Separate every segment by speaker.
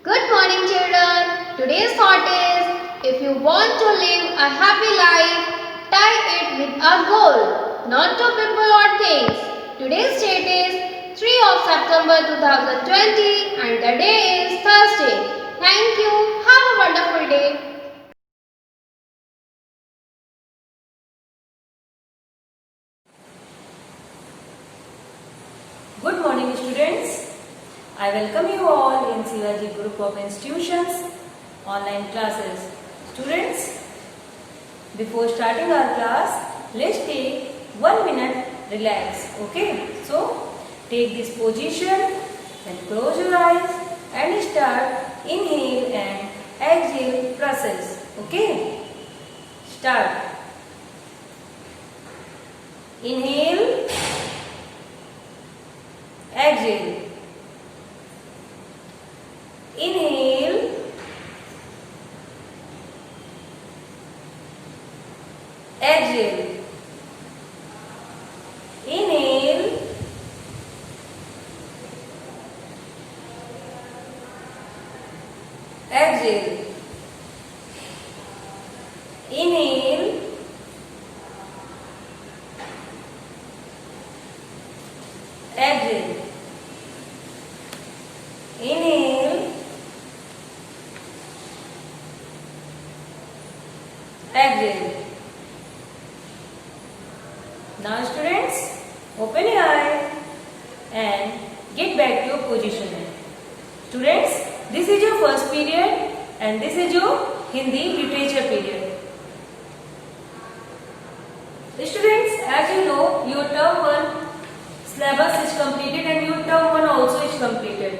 Speaker 1: Good morning, children. Today's thought is if you want to live a happy life, tie it with a goal, not to people or things. Today's date is 3 of September 2020 and the day is Thursday. Thank you. Have a wonderful day.
Speaker 2: Good morning, students. I welcome you all in Sivaji Group of Institutions online classes. Students, before starting our class, let's take 1 minute relax. Okay? So, take this position and close your eyes and start inhale and exhale process. Okay? Start. Inhale. Exhale. Inhale. Exhale. Inhale. Exhale. Inhale. Exhale. Inhale. Exhale. Now students, open your eye and get back to your position. Students, this is your first period and this is your Hindi literature period. Students, as you know, your term 1 syllabus is completed and your term 1 also is completed.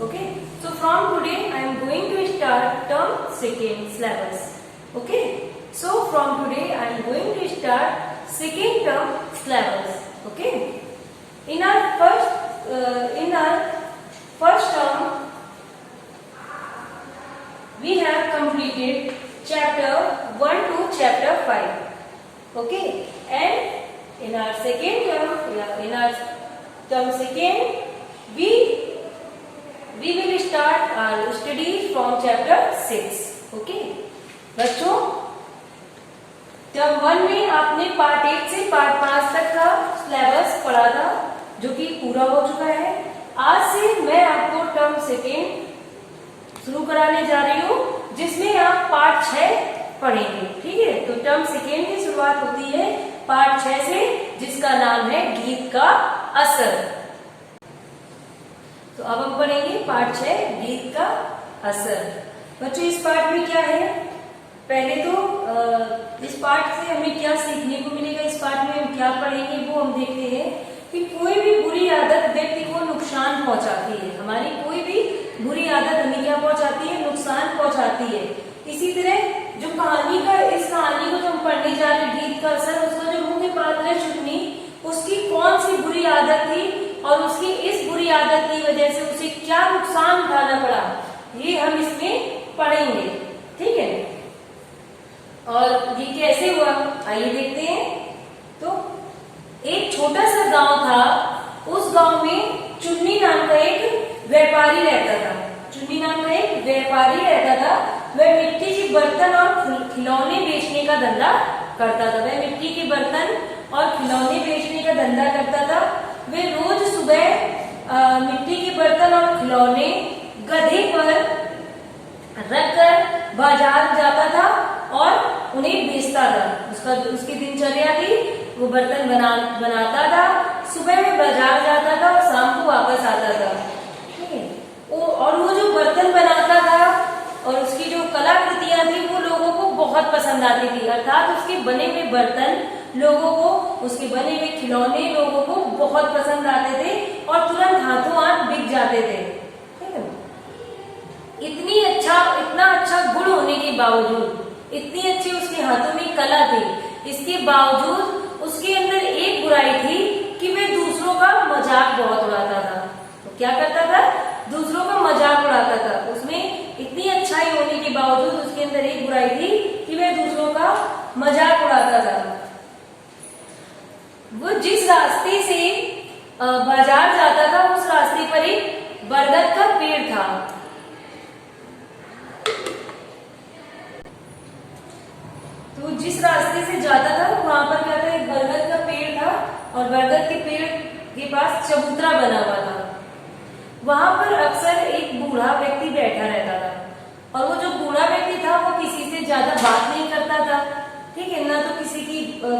Speaker 2: Okay, so from today I am going to start term 2nd syllabus. Okay, so from today I am going to start 2nd term syllabus. Okay, in our first term we have completed chapter 1 to chapter 5. Okay, and in our second term, in our term 2nd, we will start our studies from chapter 6. Okay, बच्चों, term 1 में आपने part 1 से part 5 तक का syllabus पढ़ा था, जो कि पूरा हो चुका है. आज से मैं आपको टर्म 2 शुरू कराने जा रही हूँ, जिसमें आप पार्ट 6 पढ़ेंगे. ठीक है, तो टर्म 2 की शुरुआत होती है पार्ट 6 से, जिसका नाम है गीत का असर. तो अब हम पढ़ेंगे पार्ट 6 गीत का असर. बच्चों, इस पार्ट में क्या है? पहले तो इस पार्ट से हमें क्या सीखने को मिलेगा, इस पार्ट में हम क्या पढ़ेंगे वो हम देखते हैं कि कोई भी बुरी आदत व्यक्ति को नुकसान पहुंचाती है. हमारी कोई भी बुरी आदत हमें क्या पहुंचाती है? नुकसान पहुंचाती है. इसी तरह जो कहानी का, इस कहानी को जो हम पढ़ने जा रहे हैं गीत का असर, उसका जो मुख्य पात्र है चुन्नी, उसकी कौन सी बुरी आदत थी और उसकी इस बुरी आदत की वजह से उसे क्या नुकसान उठाना पड़ा, ये हम इसमें पढ़ेंगे. ठीक है, और ये कैसे हुआ आइए देखते हैं. तो एक छोटा सा गांव था. उस गांव में चुन्नी नाम का एक व्यापारी रहता था. चुन्नी नाम का एक व्यापारी रहता था. वह मिट्टी के बर्तन और खिलौने बेचने का धंधा करता था. वह मिट्टी के बर्तन और खिलौने बेचने का धंधा करता था. वह रोज सुबह मिट्टी के बर्तन और खिलौने गधे पर रखकर बाजार जाता था और उन्हें बेचता था. उसकी दिनचर्या थी, वो बर्तन बनाता था. सुबह में बाजार जाता था और शाम को वापस आता था. ठीक है, और वो जो बर्तन बनाता था और उसकी जो कलाकृतियां थी वो लोगों को बहुत पसंद आती थी. अर्थात उसके बने हुए बर्तन लोगों को, उसके बने हुए खिलौने लोगों को बहुत पसंद आते थे और तुरंत हाथों हाथ बिक जाते थे. ठीक है, इतना अच्छा गुण होने के बावजूद, इतनी अच्छी उसके हाथों में कला थी, इसके बावजूद उसके अंदर एक बुराई थी कि वह दूसरों का मजाक बहुत उड़ाता था. तो क्या करता था? दूसरों का मजाक उड़ाता था. उसमें इतनी अच्छाई होने के बावजूद उसके अंदर एक बुराई थी कि वह दूसरों का मजाक उड़ाता था. वो जिस रास्ते से बाजार जाता था, उस रास्ते पर एक बरगद का पेड़ था. तो जिस रास्ते से जाता था वहां पर क्या था, एक बरगद का पेड़ था और बरगद के पेड़ के पास चबूतरा बना हुआ था। वहां पर अक्सर एक बूढ़ा व्यक्ति बैठा रहता था और वो जो बूढ़ा व्यक्ति था वो किसी से ज्यादा बात नहीं करता था, ठीक है ना, तो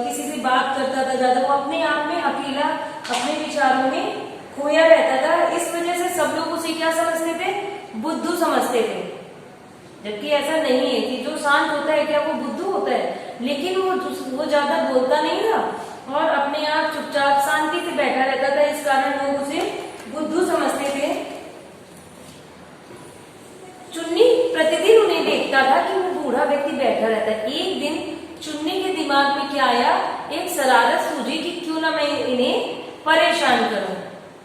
Speaker 2: किसी से बात करता था ज्यादा, वो अपने आप में अकेला अपने विचारों में खोया रहता था। इस वजह से सब लोग उसे क्या समझते थे, बुद्धू समझते थे, जबकि ऐसा नहीं है कि जो शांत होता है क्या वो बुद्धू होता है, लेकिन वो ज्यादा बोलता नहीं था और अपने आप चुपचाप शांति से बैठा रहता था, इस कारण लोग उसे बुद्धू समझते थे। चुन्नी प्रतिदिन उन्हें देखता था कि वो बूढ़ा व्यक्ति बैठा रहता है। एक दिन चुन्नी के दिमाग में क्या आया, एक शरारत सूझी कि क्यों ना मैं इन्हें परेशान करूं।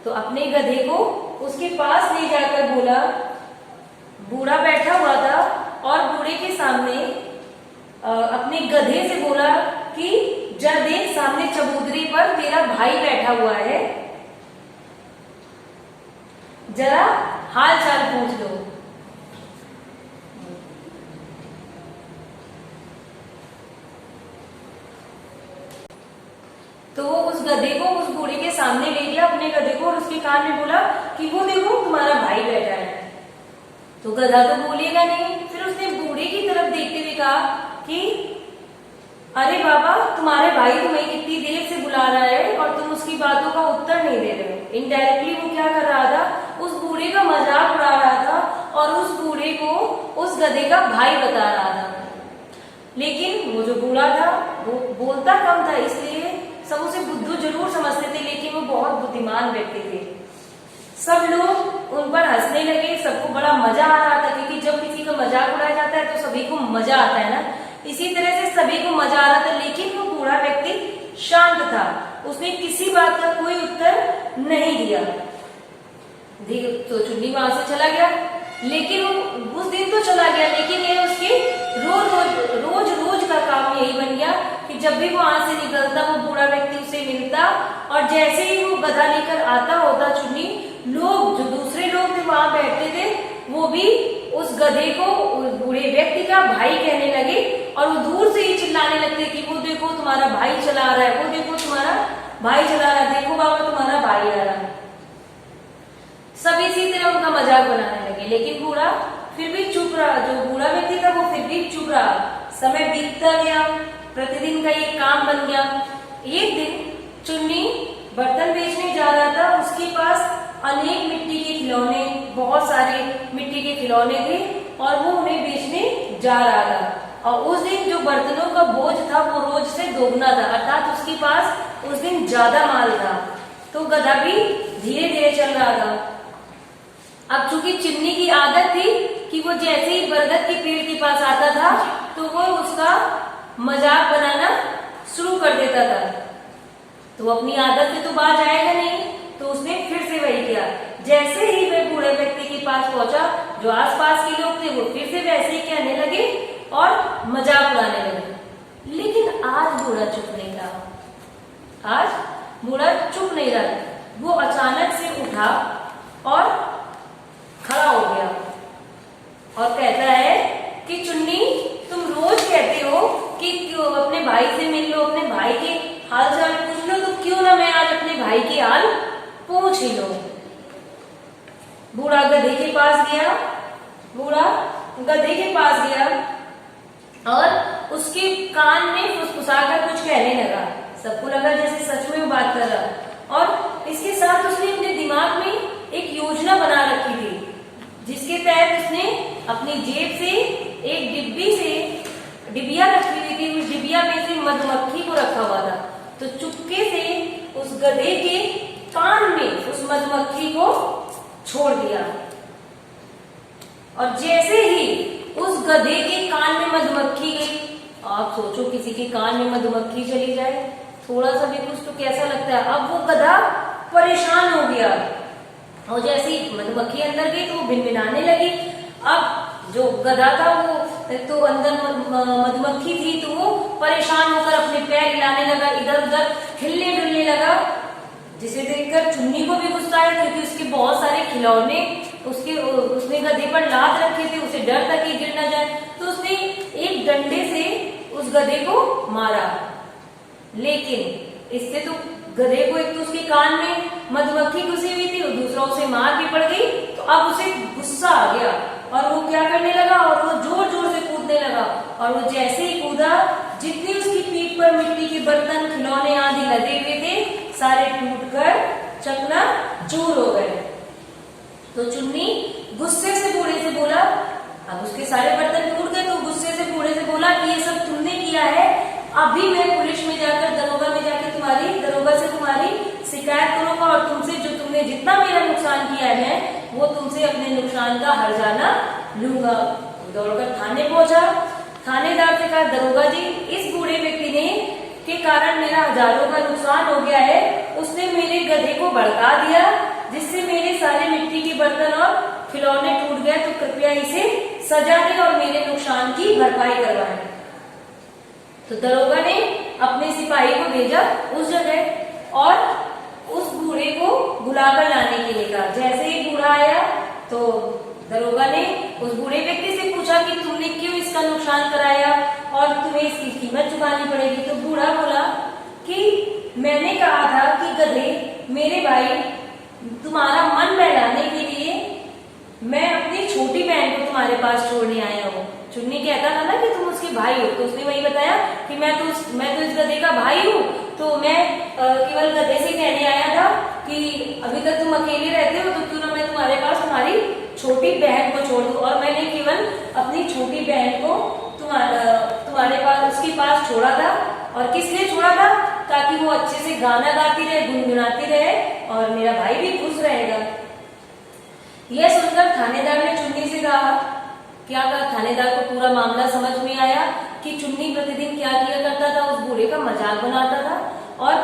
Speaker 2: तो अपने गधे को उसके पास ले जाकर बोला, बूढ़ा बैठा हुआ था और बूढ़े के सामने अपने गधे से बोला कि जा देख, सामने चबूतरे पर तेरा भाई बैठा हुआ है, जरा हाल चाल पूछ लो। तो वो उस गधे को उस बूढ़े के सामने ले गया, अपने गधे को, और उसके कान में बोला कि वो देखो तुम्हारा भाई बैठा है। तो गधा तो बोलेगा नहीं। फिर उसने बूढ़े की तरफ देखते हुए कहा कि अरे बाबा, तुम्हारे भाई तुम्हें कितनी देर से बुला रहा है और तुम उसकी बातों का उत्तर नहीं दे रहे हो। इनडायरेक्टली वो क्या कर रहा था, उस बूढ़े का मजाक उड़ा रहा था और उस बूढ़े को उस गधे का भाई बता रहा था। लेकिन वो जो बूढ़ा था वो बोलता कम था, इसलिए सब उसे बुद्धू जरूर समझते थे, लेकिन वो बहुत बुद्धिमान व्यक्ति थे। सब लोग उन पर हंसने लगे, सबको बड़ा मजा आ रहा था, क्योंकि जब किसी का मजाक उड़ाया जाता है तो सभी को मजा आता है ना। इसी तरह से सभी को मजा आ रहा था, लेकिन वो बूढ़ा व्यक्ति शांत था, उसने किसी बात का कोई उत्तर नहीं दिया। तो चुन्नी वहां से चला गया, लेकिन वो उस दिन तो चला गया, लेकिन ये उसके रोज का काम यही बन गया कि जब भी वो वहां से निकलता वो बूढ़ा व्यक्ति उससे मिलता, और जैसे ही वो गधा लेकर आता होता चुन्नी, लोग जो दूसरे लोग थे वहां बैठते थे वो भी उस गधे को उस बूढ़े व्यक्ति का भाई कहने लगे और वो दूर से ही चिल्लाने लगते कि वो देखो तुम्हारा भाई चला रहा है, वो देखो तुम्हारा भाई चला रहा है, देखो बाबा तुम्हारा भाई आ रहा है। सब इसी तरह उनका मजाक बनाने लगे, लेकिन बूढ़ा फिर भी चुप रहा। जो बूढ़ा व्यक्ति था वो फिर भी चुप रहा। समय बीतता गया, प्रतिदिन का ये काम बन गया। एक दिन चुन्नी बर्तन बेचने जा रहा था, उसके पास अनेक मिट्टी के खिलौने, बहुत सारे मिट्टी के खिलौने थे और वो उन्हें बेचने जा रहा था। और उस दिन जो बर्तनों का बोझ था वो रोज से दोगुना था, अर्थात उसके पास उस दिन ज्यादा माल था। तो गधा भी धीरे धीरे चल रहा था। अब चूंकि चुन्नी की आदत थी कि वो जैसे ही बरगद के पेड़ के पास आता था तो वो उसका मजाक बनाना शुरू कर देता था। तो अपनी आदत से तो बाज आएगा नहीं, तो उसने फिर से वही किया। जैसे ही वह बूढ़े व्यक्ति के पास पहुंचा, जो आसपास के लोग थे वो फिर से वैसे ही कहने लगे और मजाक उड़ाने लगे। लेकिन आज बूढ़ा चुप नहीं रहा। आज बूढ़ा चुप नहीं रहा। वो अचानक से उठा और खड़ा हो गया और कहता है कि चुन्नी, तुम रोज कहते हो कि क्यों अपने भाई से मिल लो, अपने भाई के हाल चाल पूछ लो, तो क्यों ना मैं आज अपने भाई के हाल पूछ ही लो। बूढ़ा गधे के पास गया, बूढ़ा गधे के पास गया और उसके कान में फुसफुसाकर कुछ कहने लगा। सबको लगा जैसे सच में वो बात कर रहा, और इसके साथ उसने अपने दिमाग में एक योजना बना रखी थी, जिसके तहत उसने अपनी जेब से एक डिबिया रखी हुई थी। उस डिबिया में से मधुमक्खी को रखा हुआ था। तो चुपके से उस गधे के कान में उस मधुमक्खी को छोड़ दिया, और जैसे ही उस गधे के कान में मधुमक्खी गई, आप सोचो किसी के कान में मधुमक्खी चली जाए, थोड़ा सा भी कुछ तो कैसा लगता है। अब वो गधा परेशान हो गया, और जैसे ही मधुमक्खी अंदर गई तो वो भिनभिनाने लगी। अब जो गधा था वो तो अंदर मधुमक्खी थी, तो वो परेशान होकर अपने पैर हिलाने लगा, इधर उधर हिलने डुलने लगा, जिसे देखकर चुन्नी को भी गुस्सा आया, क्योंकि उसके बहुत सारे खिलौने उसने गधे पर लाद रखे थे, उसे डर था कि गिर न जाए। तो उसने एक डंडे से उस गधे को मारा। लेकिन इससे तो गधे को एक तो उसके कान में मधुमक्खी घुसी हुई थी और दूसरा उसे मार भी पड़ गई। तो अब उसे गुस्सा आ गया और वो क्या करने लगा, और वो जोर जोर से कूदने लगा। और वो जैसे ही कूदा, जितनी उसकी पीठ पर मिट्टी के बर्तन, खिलौने आदि लदे हुए थे, सारे टूटकर चकनाचूर हो गए। तो चुन्नी गुस्से से बूढ़े से बोला, अब उसके सारे बर्तन टूट गए, तो गुस्से से बूढ़े से बोला कि ये सब तुमने किया है, अभी मैं पुलिस में जाकर, दरोगा में जाकर दरोगा से तुम्हारी शिकायत करूंगा और तुमसे जो तुमने जितना मेरा नुकसान किया है वो तुमसे अपने नुकसान का हर्जाना लूंगा। दौड़कर थाने पहुंचा। थानेदार से कहा, दरोगा जी, इस बूढ़े व्यक्ति ने के कारण मेरा हजारों का नुकसान हो गया है। उसने मेरे गधे को भड़का दिया, जिससे मेरे सारे मिट्टी के बर्तन और खिलौने टूट गए। तो कृपया इसे सजा दें और मेरे नुकसान की भरपाई करवाएं। तो दरोगा ने अपने सिपाही को भेजा उस जगह और उस बूढ़े को बुलाकर लाने के लिए कहा। जैसे ही बूढ़ा आया तो दरोगा ने उस बूढ़े व्यक्ति से पूछा कि तुमने क्यों इसका नुकसान कराया और तुम्हें इसकी कीमत चुकानी पड़ेगी। तो बूढ़ा बोला कि मैंने कहा था कि गधे मेरे भाई, तुम्हारा मन बहलाने के लिए मैं अपनी छोटी बहन को तुम्हारे पास छोड़ने आया हूँ। चुन्नी कहता था ना कि तुम उसके भाई हो, तो उसने वही बताया कि मैं तो इस गधे का भाई हूँ। तो मैं केवल गधे से कहने आया था कि अभी तक तुम अकेले रहते हो, तो क्यों ना मैं तुम्हारे पास तुम्हारी छोटी बहन को छोड़ दूं। और मैंने केवल अपनी छोटी बहन को तुम्हारे पास, उसके पास छोड़ा था। और किस लिए छोड़ा था? ताकि वो अच्छे से गाना गाती रहे, गुनगुनाती रहे और मेरा भाई भी खुश रहेगा। यह सुनकर थानेदार ने चुन्नी से कहा, क्या कहा, थानेदार को पूरा मामला समझ में आया कि चुन्नी प्रतिदिन क्या किया करता था, उस बूढ़े का मजाक बनाता था। और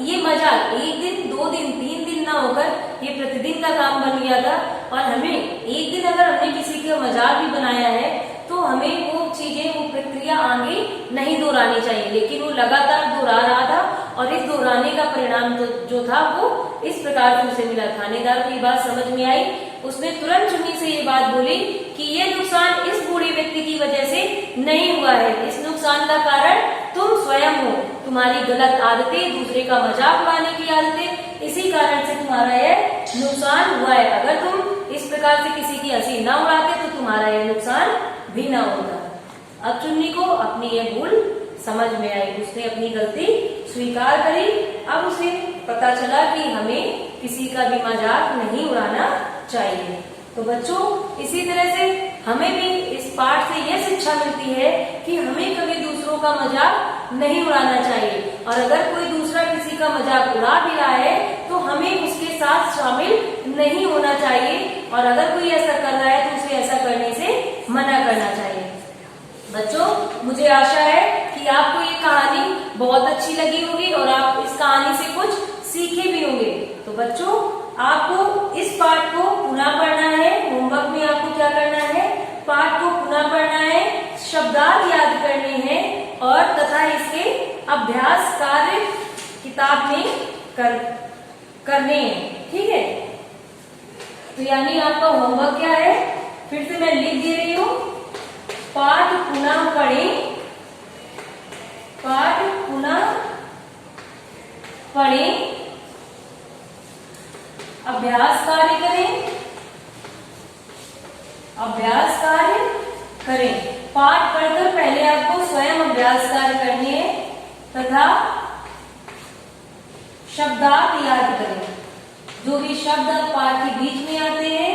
Speaker 2: ये मजाक 1 दिन, 2 दिन, 3 दिन ना होकर ये प्रतिदिन का काम बन गया था। और हमें एक दिन अगर हमने किसी का मजाक भी बनाया है तो हमें वो चीजें, वो प्रक्रिया आगे नहीं दोहरानी चाहिए। लेकिन वो लगातार दोहरा रहा था और इस दोहराने का परिणाम जो था वो इस प्रकार से उसे मिला। थानेदार को ये बात समझ में आई। उसने तुरंत चुन्नी से ये बात बोली कि ये नुकसान इस बूढ़े व्यक्ति की वजह से नहीं हुआ है, इस नुकसान का कारण तुम स्वयं हो। तुम्हारी गलत आदतें, दूसरे का मजाक उड़ाने की आदतें, इसी कारण से तुम्हारा यह नुकसान हुआ है। अगर तुम इस प्रकार से किसी की हंसी ना उड़ाते तो तुम्हारा यह नुकसान भी ना होता। अब चुन्नी को अपनी यह भूल समझ में आई, उसने अपनी गलती स्वीकार करी। अब उसे पता चला कि हमें किसी का भी मजाक नहीं उड़ाना चाहिए। तो बच्चों, इसी तरह से हमें भी इस पाठ से यह शिक्षा मिलती है कि हमें कभी दूसरों का मजाक नहीं उड़ाना चाहिए। और अगर कोई दूसरा किसी का मजाक उड़ा भी रहा है तो हमें उसके साथ शामिल नहीं होना चाहिए। और अगर कोई ऐसा कर रहा है तो उसे ऐसा करने से मना करना चाहिए। बच्चों, मुझे आशा है कि आपको ये कहानी बहुत अच्छी लगी होगी और आप इस कहानी से कुछ सीखे भी होंगे। तो बच्चों, आपको इस पाठ को पुनः पढ़ना है। होमवर्क में आपको क्या करना है? पाठ को पुनः पढ़ना है, शब्दार्थ याद करने हैं और तथा इसके अभ्यास कार्य किताब में करने हैं। ठीक है? तो यानी आपका होमवर्क क्या है? फिर से मैं लिख दे रही हूँ, पाठ पुनः पढ़ें, पाठ पुनः पढ़ें, अभ्यास कार्य करें, अभ्यास कार्य करें। पाठ पढ़कर पहले आपको स्वयं अभ्यास कार्य करने हैं तथा शब्दार्थ याद करें। जो भी शब्द पाठ के बीच में आते हैं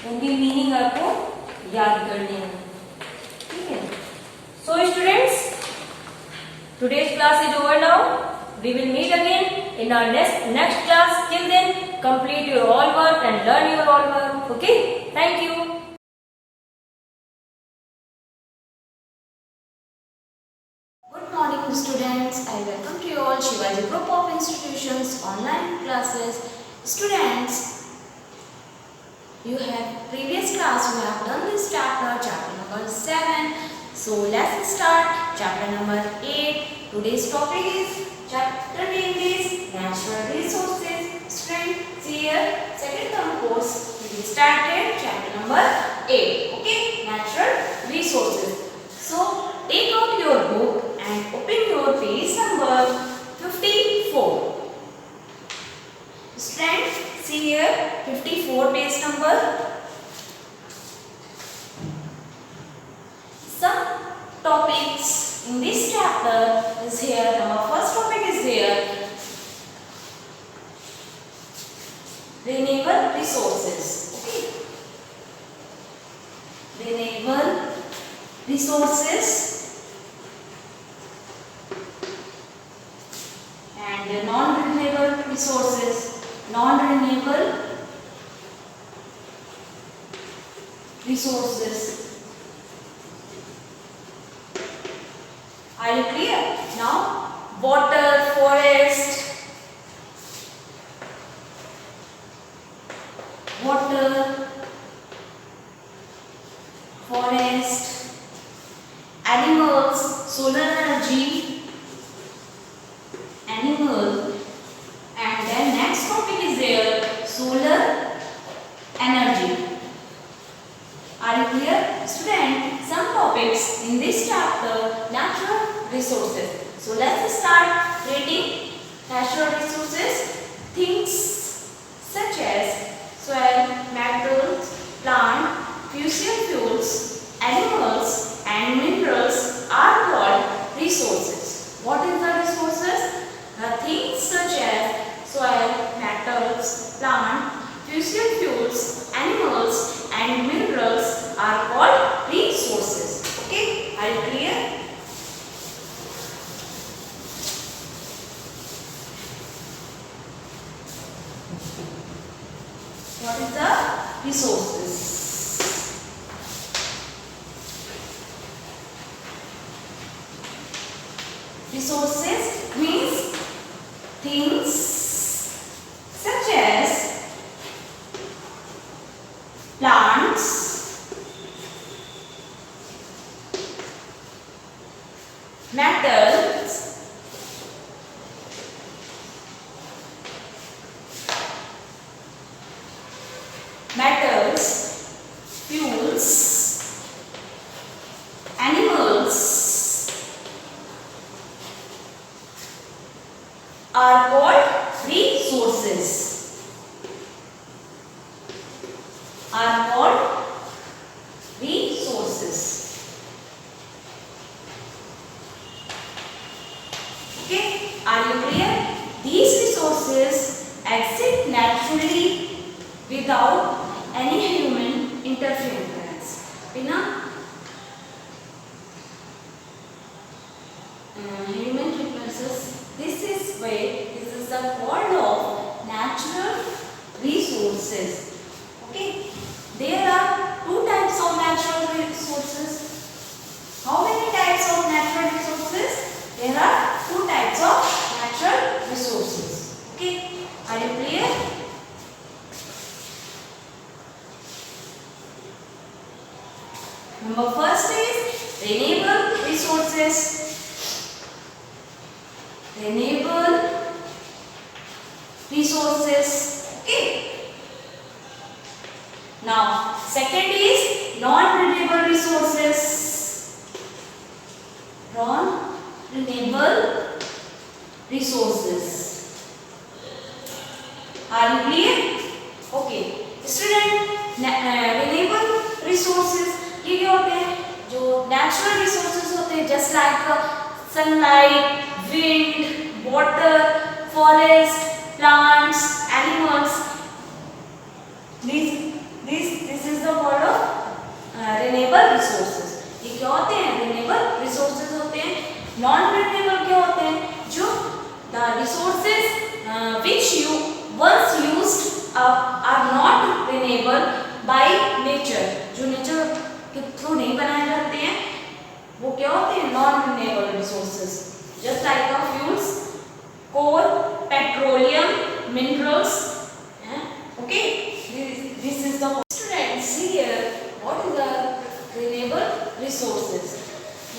Speaker 2: उनकी मीनिंग आपको याद करनी है। ठीक है? So students, today's class is over now. We will meet again in our next class. Till then, complete your all work and learn your all work. Okay? Thank you.
Speaker 3: Good morning students. I welcome to you all Shivaji Group of Institutions online classes. Students, you have previous class you have done this chapter number 7. So let's start chapter number 8. Today's topic is chapter name is natural resources. Students, here second term course we started chapter number 8. Okay, natural resources. So take out your book here. Our first topic is here. Renewable resources. Okay. Renewable resources and non-renewable resources. Non-renewable resources. Are you clear? Now, water, forest, animals, solar energy, animal, and then next topic is there, solar energy. Are you clear? Student, some topics in this chapter, natural resources. So let's start reading natural resources. Things such as soil, metals, plant, fossil fuels, animals and minerals are called resources. What is the resources? The things such as soil, metals, plant, fossil fuels, animals and minerals are called resources. Okay, are you clear? What is the resources? Resources means things such as plants, metals, fuels, animals are called resources. Are called resources. Okay, are you clear? These resources exist naturally without any human interference. बिना human interferences. This is the called of natural resources. Okay, there are two types of natural resources. How many types of natural resources? There are two types of natural resources. Okay, are you clear? Number first is renewable resources. Renewable resources. Okay. Now, second is non-renewable resources. Non-renewable resources. Are you clear? Okay. Student, renewable resources ये क्या होते हैं? जो natural resources होते हैं, just like sunlight, wind, water, forest, plants, animals. This is the word of renewable resources. ये क्या होते हैं? renewable resources होते हैं. non renewable क्या होते हैं? जो the resources which you once used are not renewable by nature. जो नेचर के थ्रू नहीं बनाए जाते हैं, वो क्या होते हैं? Non renewable resources. Just like fuels, coal, petroleum, minerals. Okay, this is the students here. What is the renewable resources?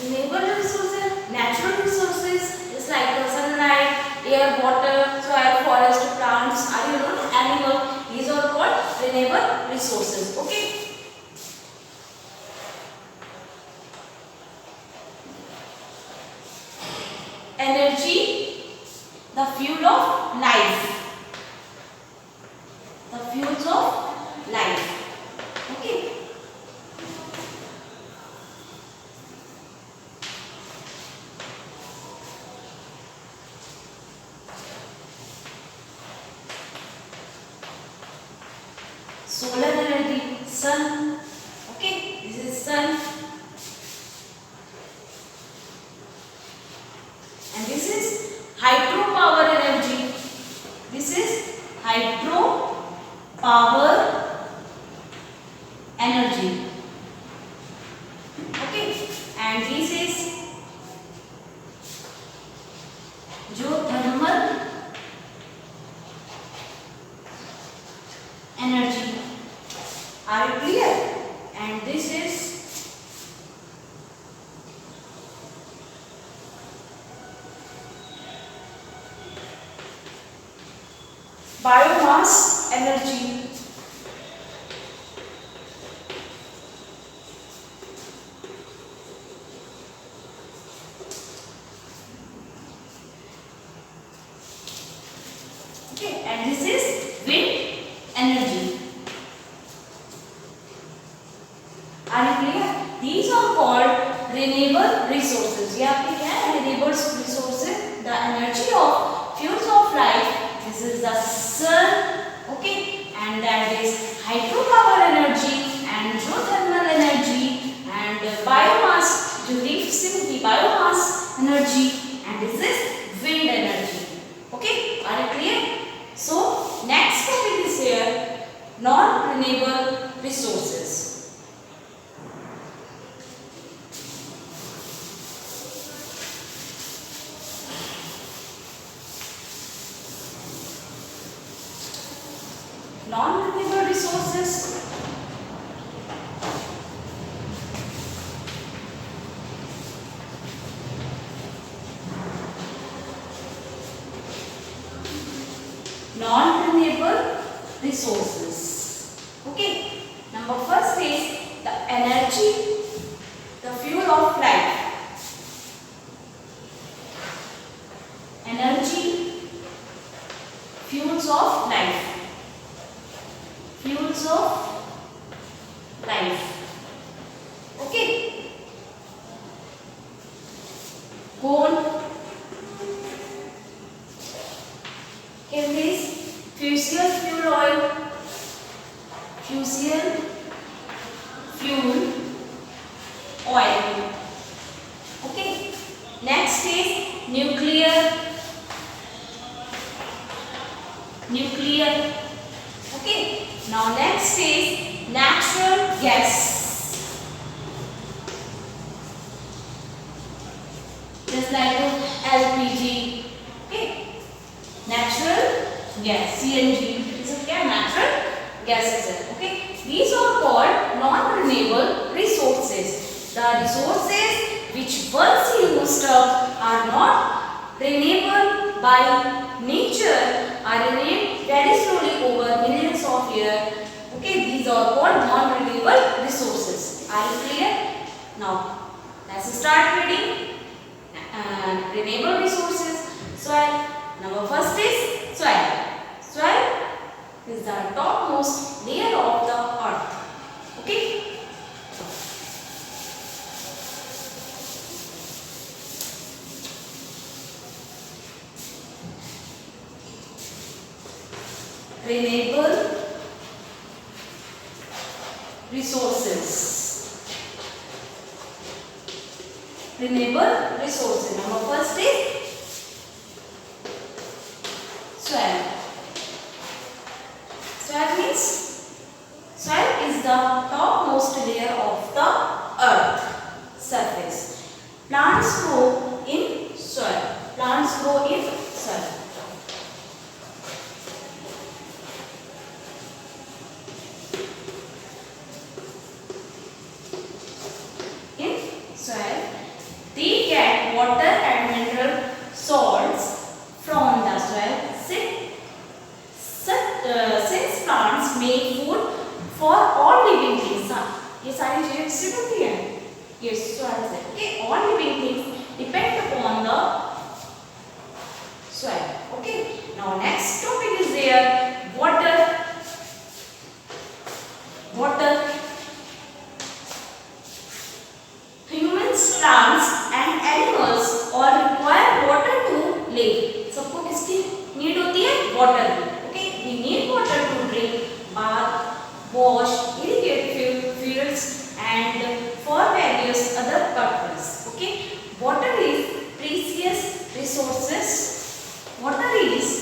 Speaker 3: Renewable resources, natural resources just like sunlight, air, water, soil, forest, plants, or you know animal. These are called renewable resources. Okay. Energy, the fuel of life. The fuels of life. Okay. solar energy, sun. Okay, this is sun. And this is hydropower energy. This is hydropower energy. Okay, and this is geothermal energy. Are you clear? And this is biomass energy. Okay, and this is wind energy. Are you clear? These are called renewable resources. ये आपके क्या है? Renewable resources. The energy of fuels of life. This is the sun. Okay, and that is hydropower energy and geothermal energy and biomass. जो leaves in the biomass energy and this is wind energy. Okay, are you clear? So next topic is here non-renewable resources. Non-renewable resources. Non-renewable resources. Okay. Number first is the energy, the fuel of life. Energy, fuels of life. Fuels of life. Okay. Coal. Here is fossil fuel oil. Fossil fuel oil. Okay. Next is nuclear. Nuclear. Okay. Now next is natural gas. Just like LPG. Okay. Natural gas, CNG. This is क्या? Natural gases. Okay. These are called non-renewable resources. The resources which once used up are not renewable by nature, are renewed very slowly over millions of years. Okay, these are called non-renewable resources. Are you clear? Now, let's start reading. Renewable resources. Soil. Number first is soil. Soil is the topmost layer of the earth. Okay. Renewable resources. Renewable resources. Number first is soil. Soil means soil is the topmost layer of the earth surface. Plants grow in soil. Plants grow in soil. Soil. They get water and mineral salts from the soil. Since plants make food for all living things. ये सारी चीजें किससे बनती हैं? ये soil से. Okay, all living things depend upon the resources. Water is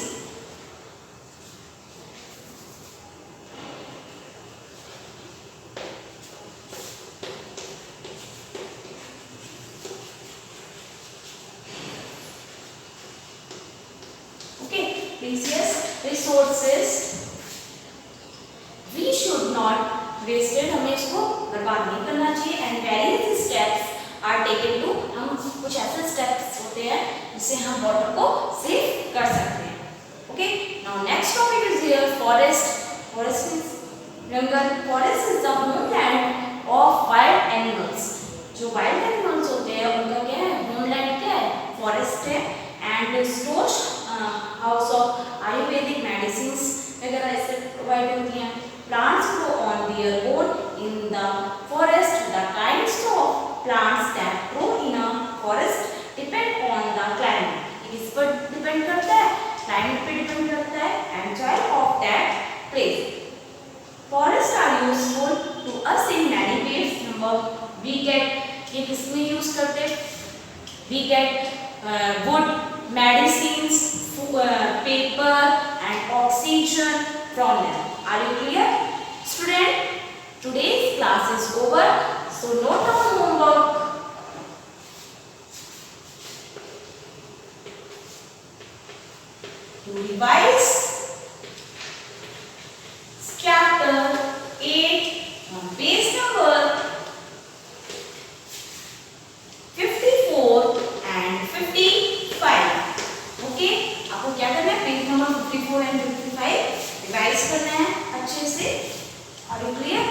Speaker 3: precious resources. We should not waste it. हमें इसको बर्बाद नहीं करना चाहिए. And various steps are taken to, हम कुछ ऐसे steps होते हैं जिससे हम water को save कर सकते हैं. Okay. Now next topic is here forest. Forest is, remember, forest is the homeland of wild animals. जो wild animals होते हैं उनका क्या है? Homeland क्या है? Forest है. And stores house of Ayurvedic medicines वगैरह ऐसे प्रोवाइड होती हैं. Plants grow on their own in the forest. The kinds of plants that grow in a forest depend on the climate. इस पर डिपेंड करता है, क्लाइमेट पे डिपेंड करता है and type of that place. Forest are useful to us in many ways. Number we get, ये किसमें use करते हैं? We get wood, medicines, paper and oxygen from them. Are you clear? Student, today's class is over. So note down homework. To revise chapter 8 on page number 54 and 55. Okay, आपको क्या करना है? Page number 54 and 55 revise करना है अच्छे से. Are you clear?